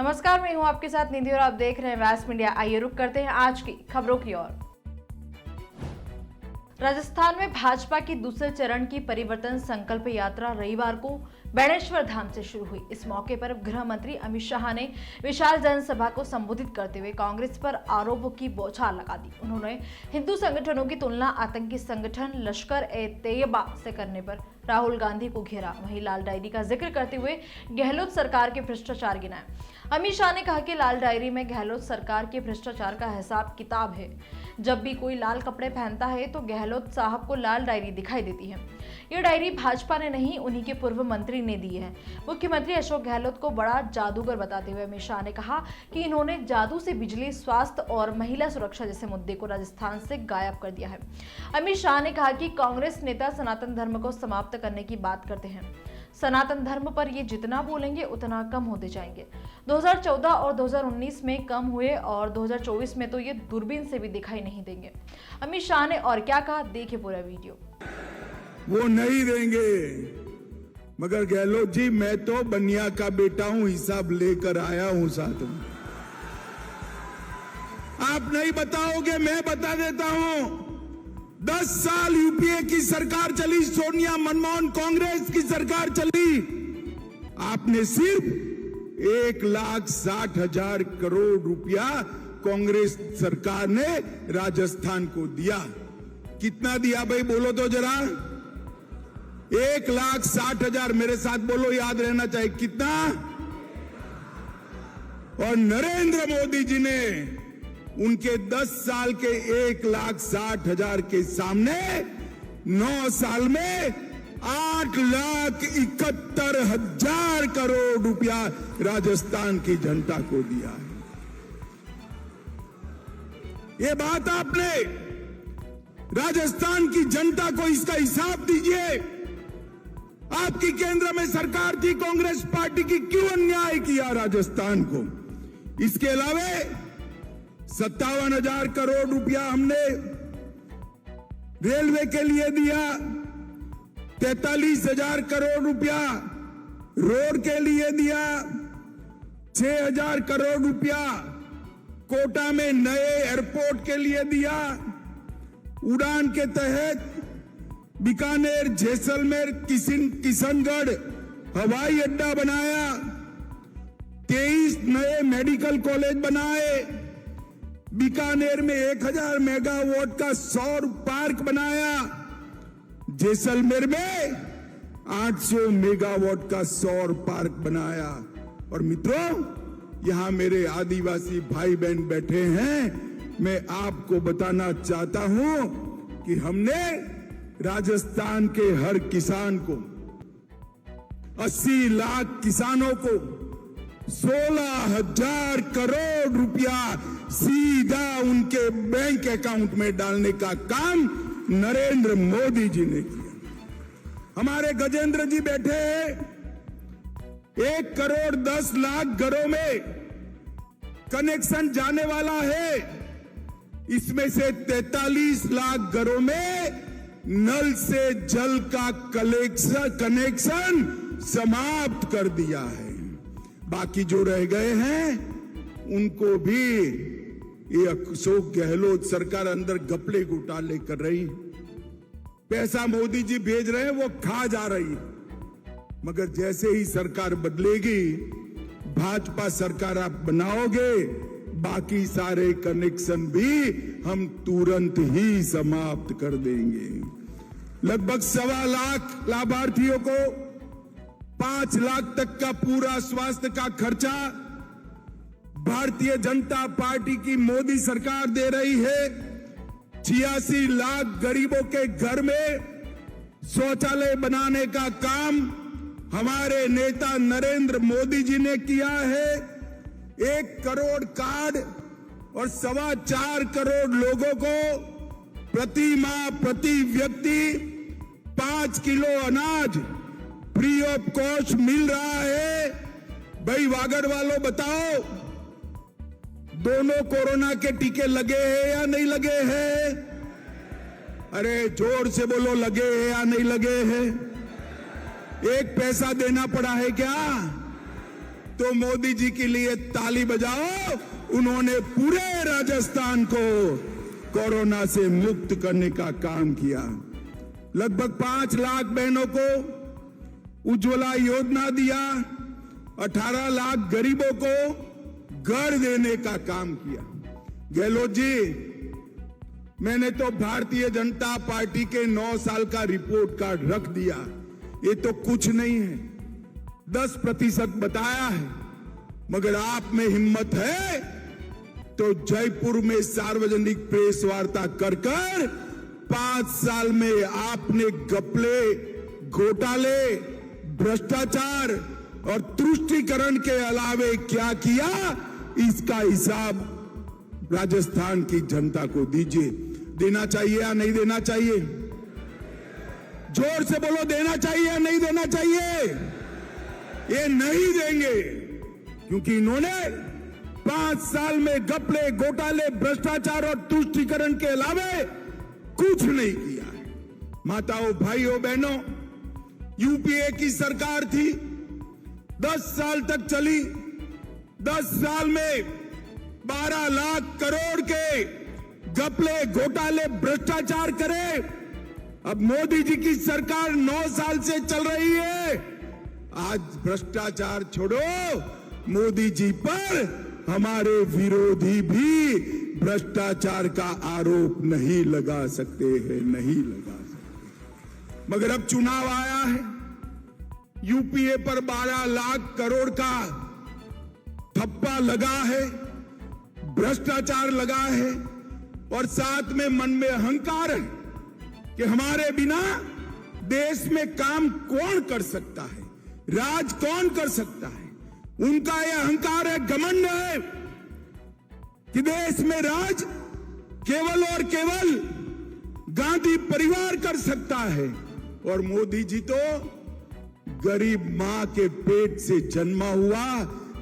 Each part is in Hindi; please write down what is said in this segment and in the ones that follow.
नमस्कार, मैं हूं आपके साथ निधि और आप देख रहे हैं व्यास मीडिया। आइए रुक करते हैं आज की खबरों की ओर। राजस्थान में भाजपा की दूसरे चरण की परिवर्तन संकल्प यात्रा रविवार को बेणेश्वर धाम से शुरू हुई। इस मौके पर गृह मंत्री अमित शाह ने विशाल जनसभा को संबोधित करते हुए कांग्रेस पर आरोपों की बौछार लगा दी। उन्होंने हिंदू संगठनों की तुलना आतंकी संगठन लश्कर ए तैयबा से करने पर राहुल गांधी को घेरा। वहीं लाल डायरी का जिक्र करते हुए गहलोत सरकार के भ्रष्टाचार गिनाए। अमित शाह ने कहा कि लाल डायरी में गहलोत सरकार के भ्रष्टाचार का हिसाब किताब है। जब भी कोई लाल कपड़े पहनता है तो गहलोत साहब को लाल डायरी दिखाई देती है। यह डायरी भाजपा ने नहीं, उन्हीं के पूर्व मंत्री ने दी है। मुख्यमंत्री अशोक गहलोत को बड़ा जादूगर बताते हुए अमित शाह ने कहा कि इन्होंने जादू से बिजली, स्वास्थ्य और महिला सुरक्षा जैसे मुद्दे को राजस्थान से गायब कर दिया है। अमित शाह ने कहा कि कांग्रेस नेता सनातन धर्म को समाप्त करने की बात करते हैं। सनातन धर्म पर ये जितना बोलेंगे उतना कम होते जाएंगे। 2014 और 2019 में कम हुए और 2024 में तो ये दूरबीन से भी दिखाई नहीं देंगे। अमित शाह ने और क्या कहा, देखिए पूरा वीडियो। वो नहीं देंगे, मगर गहलोत जी, मैं तो बनिया का बेटा हूं, हिसाब लेकर आया हूं साथ में। आप नहीं बताओगे, मैं बता देता हूं। 10 साल यूपीए की सरकार चली, सोनिया मनमोहन कांग्रेस की सरकार चली। आपने सिर्फ 1,60,000 करोड़ रुपया कांग्रेस सरकार ने राजस्थान को दिया। कितना दिया भाई, बोलो तो जरा। 1,60,000, मेरे साथ बोलो, याद रहना चाहिए कितना। और नरेंद्र मोदी जी ने उनके 10 साल के 1,60,000 के सामने 9 साल में 8,71,000 करोड़ रुपया राजस्थान की जनता को दिया है। ये बात आपने राजस्थान की जनता को इसका हिसाब दीजिए। आपकी केंद्र में सरकार थी कांग्रेस पार्टी की, क्यों अन्याय किया राजस्थान को। इसके अलावा 57,000 करोड़ रुपया हमने रेलवे के लिए दिया, 43,000 करोड़ रुपया रोड के लिए दिया, 6,000 करोड़ रुपया कोटा में नए एयरपोर्ट के लिए दिया। उड़ान के तहत बीकानेर, जैसलमेर, किशनगढ़ हवाई अड्डा बनाया, 23 नए मेडिकल कॉलेज बनाए, बीकानेर में 1,000 मेगावाट का सौर पार्क बनाया, जैसलमेर में 800 मेगावाट का सौर पार्क बनाया। और मित्रों, यहां मेरे आदिवासी भाई बहन बैठे हैं, मैं आपको बताना चाहता हूं कि हमने राजस्थान के हर किसान को, 80 लाख किसानों को 16,000 करोड़ रुपया सीधा उनके बैंक अकाउंट में डालने का काम नरेंद्र मोदी जी ने किया। हमारे गजेंद्र जी बैठे हैं, 1,10,00,000 घरों में कनेक्शन जाने वाला है। इसमें से 43 लाख घरों में नल से जल का कनेक्शन समाप्त कर दिया है। बाकी जो रह गए हैं उनको भी ये अशोक गहलोत सरकार अंदर घपले घोटाले कर रही। पैसा मोदी जी भेज रहे हैं, वो खा जा रही। मगर जैसे ही सरकार बदलेगी, भाजपा सरकार आप बनाओगे, बाकी सारे कनेक्शन भी हम तुरंत ही समाप्त कर देंगे। लगभग 1.25 लाख लाभार्थियों को 5 लाख तक का पूरा स्वास्थ्य का खर्चा भारतीय जनता पार्टी की मोदी सरकार दे रही है। 86 लाख गरीबों के घर में शौचालय बनाने का काम हमारे नेता नरेंद्र मोदी जी ने किया है। 1 करोड़ कार्ड और 4.25 करोड़ लोगों को प्रति माह, प्रति व्यक्ति 5 किलो अनाज फ्री ऑफ कॉस्ट मिल रहा है। भाई वागड़ वालों, बताओ, दोनों कोरोना के टीके लगे हैं या नहीं लगे हैं? अरे जोर से बोलो, लगे हैं या नहीं लगे हैं? एक पैसा देना पड़ा है क्या? तो मोदी जी के लिए ताली बजाओ। उन्होंने पूरे राजस्थान को कोरोना से मुक्त करने का काम किया। लगभग 5 लाख बहनों को उज्ज्वला योजना दिया, 18 लाख गरीबों को घर देने का काम किया। गहलोत जी, मैंने तो भारतीय जनता पार्टी के 9 साल का रिपोर्ट कार्ड रख दिया। ये तो कुछ नहीं है, 10% बताया है। मगर आप में हिम्मत है तो जयपुर में सार्वजनिक प्रेस वार्ता कर 5 साल में आपने घपले, घोटाले, भ्रष्टाचार और तुष्टीकरण के अलावे क्या किया, इसका हिसाब राजस्थान की जनता को दीजिए। देना चाहिए या नहीं देना चाहिए? जोर से बोलो, देना चाहिए या नहीं देना चाहिए? ये नहीं देंगे, क्योंकि इन्होंने 5 साल में घपले, घोटाले, भ्रष्टाचार और तुष्टीकरण के अलावे कुछ नहीं किया। माताओं, भाइयों, बहनों, यूपीए की सरकार थी, 10 साल तक चली। 10 साल में 12 लाख करोड़ के घपले, घोटाले, भ्रष्टाचार करे। अब मोदी जी की सरकार 9 साल से चल रही है। आज भ्रष्टाचार छोड़ो, मोदी जी पर हमारे विरोधी भी भ्रष्टाचार का आरोप नहीं लगा सकते हैं, नहीं लगा सकते। मगर अब चुनाव आया है, यूपीए पर 12 लाख करोड़ का ठप्पा लगा है, भ्रष्टाचार लगा है और साथ में मन में अहंकार है कि हमारे बिना देश में काम कौन कर सकता है, राज कौन कर सकता है। उनका यह अहंकार है, घमंड है कि देश में राज केवल और केवल गांधी परिवार कर सकता है। और मोदी जी तो गरीब मां के पेट से जन्मा हुआ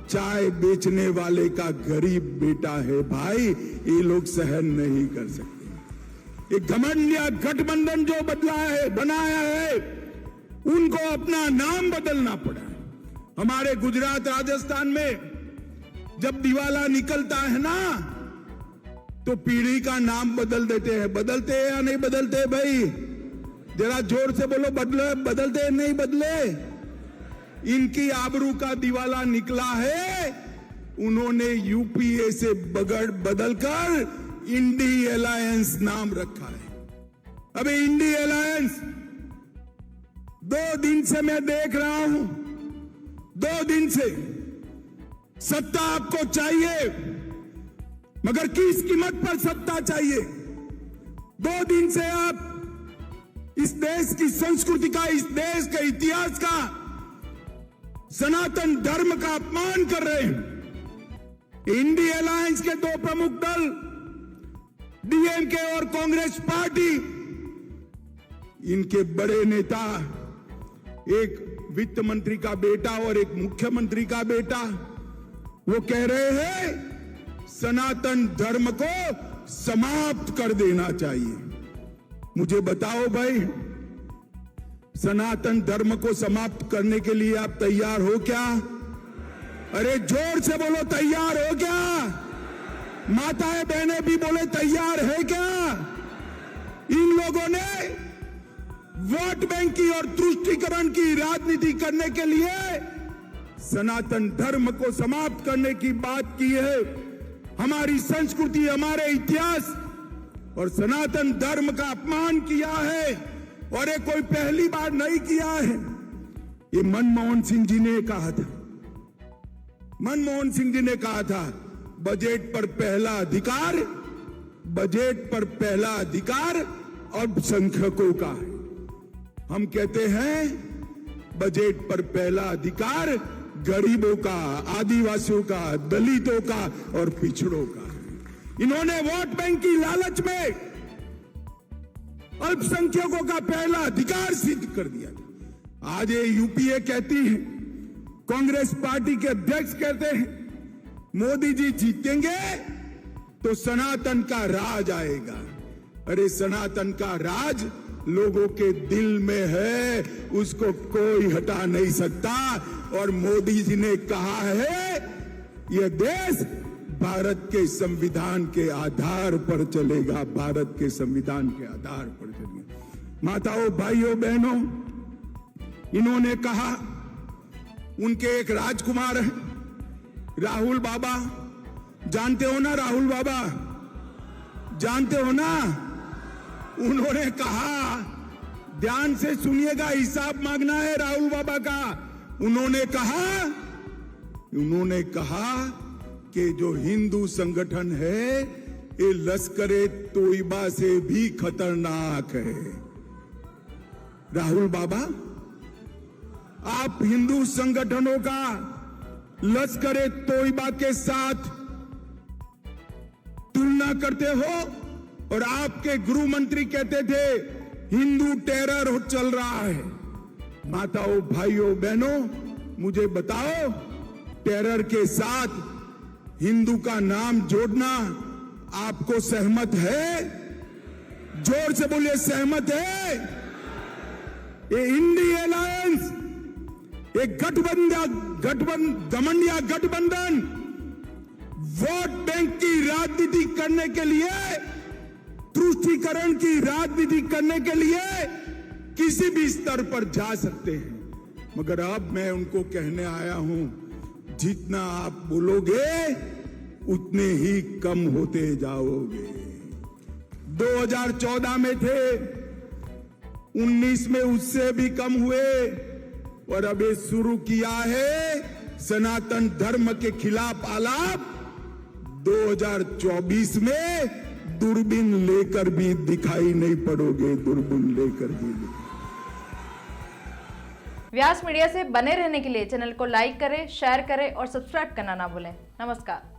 चाय बेचने वाले का गरीब बेटा है। भाई, ये लोग सहन नहीं कर सकते। ये घमंड या गठबंधन जो बनाया है, उनको अपना नाम बदलना पड़ा। हमारे गुजरात, राजस्थान में जब दिवाला निकलता है ना, तो पीढ़ी का नाम बदल देते हैं। बदलते हैं या नहीं बदलते? भाई जरा जोर से बोलो, बदलते हैं नहीं बदले? इनकी आबरू का दिवाला निकला है। उन्होंने यूपीए से बदलकर इंडी अलायंस नाम रखा है। अबे इंडी अलायंस 2 दिन से मैं देख रहा हूं, 2 दिन से सत्ता आपको चाहिए, मगर किस कीमत पर सत्ता चाहिए? 2 दिन से आप इस देश की संस्कृति का, इस देश के इतिहास का, सनातन धर्म का अपमान कर रहे हैं। इंडी अलायंस के 2 प्रमुख दल, डीएमके और कांग्रेस पार्टी, इनके बड़े नेता, एक वित्त मंत्री का बेटा और एक मुख्यमंत्री का बेटा, वो कह रहे हैं सनातन धर्म को समाप्त कर देना चाहिए। मुझे बताओ भाई, सनातन धर्म को समाप्त करने के लिए आप तैयार हो क्या? अरे जोर से बोलो, तैयार हो क्या? माताएं बहनें भी बोले, तैयार है क्या? इन लोगों ने वोट बैंक की और तुष्टीकरण की राजनीति करने के लिए सनातन धर्म को समाप्त करने की बात की है। हमारी संस्कृति, हमारे इतिहास और सनातन धर्म का अपमान किया है, और ये कोई पहली बार नहीं किया है। ये मनमोहन सिंह जी ने कहा था, मनमोहन सिंह जी ने कहा था, बजट पर पहला अधिकार, बजट पर पहला अधिकार अल्पसंख्यकों का है। हम कहते हैं बजट पर पहला अधिकार गरीबों का, आदिवासियों का, दलितों का और पिछड़ों का। इन्होंने वोट बैंक की लालच में अल्पसंख्यकों का पहला अधिकार सिद्ध कर दिया था। आज ये यूपीए कहती है, कांग्रेस पार्टी के अध्यक्ष कहते हैं, मोदी जी जीतेंगे तो सनातन का राज आएगा। अरे सनातन का राज लोगों के दिल में है, उसको कोई हटा नहीं सकता। और मोदी जी ने कहा है यह देश भारत के संविधान के आधार पर चलेगा, भारत के संविधान के आधार पर चलेगा। माताओं, भाइयों, बहनों, इन्होंने कहा, उनके एक राजकुमार है राहुल बाबा, जानते हो ना राहुल बाबा, जानते हो ना? उन्होंने कहा, ध्यान से सुनिएगा, हिसाब मांगना है राहुल बाबा का। उन्होंने कहा कि जो हिंदू संगठन है ये लश्कर-ए तोयबा से भी खतरनाक है। राहुल बाबा, आप हिंदू संगठनों का लश्कर-ए तोयबा के साथ तुलना करते हो और आपके गृह मंत्री कहते थे हिंदू टेरर चल रहा है। माताओं, भाइयों, बहनों, मुझे बताओ, टेरर के साथ हिंदू का नाम जोड़ना आपको सहमत है? जोर से बोलिए, सहमत है? ये इंडी अलायंस, एक गठबंधन वोट बैंक की राजनीति करने के लिए, तुष्टीकरण की राजनीति करने के लिए किसी भी स्तर पर जा सकते हैं। मगर अब मैं उनको कहने आया हूं, जितना आप बोलोगे उतने ही कम होते जाओगे। 2014 में थे, 19 में उससे भी कम हुए, और अब ये शुरू किया है सनातन धर्म के खिलाफ आलाप। 2024 में दूरबीन लेकर भी दिखाई नहीं पड़ोगे, दूरबीन लेकर भी। व्यास मीडिया से बने रहने के लिए चैनल को लाइक करें, शेयर करें और सब्सक्राइब करना ना भूलें। नमस्कार।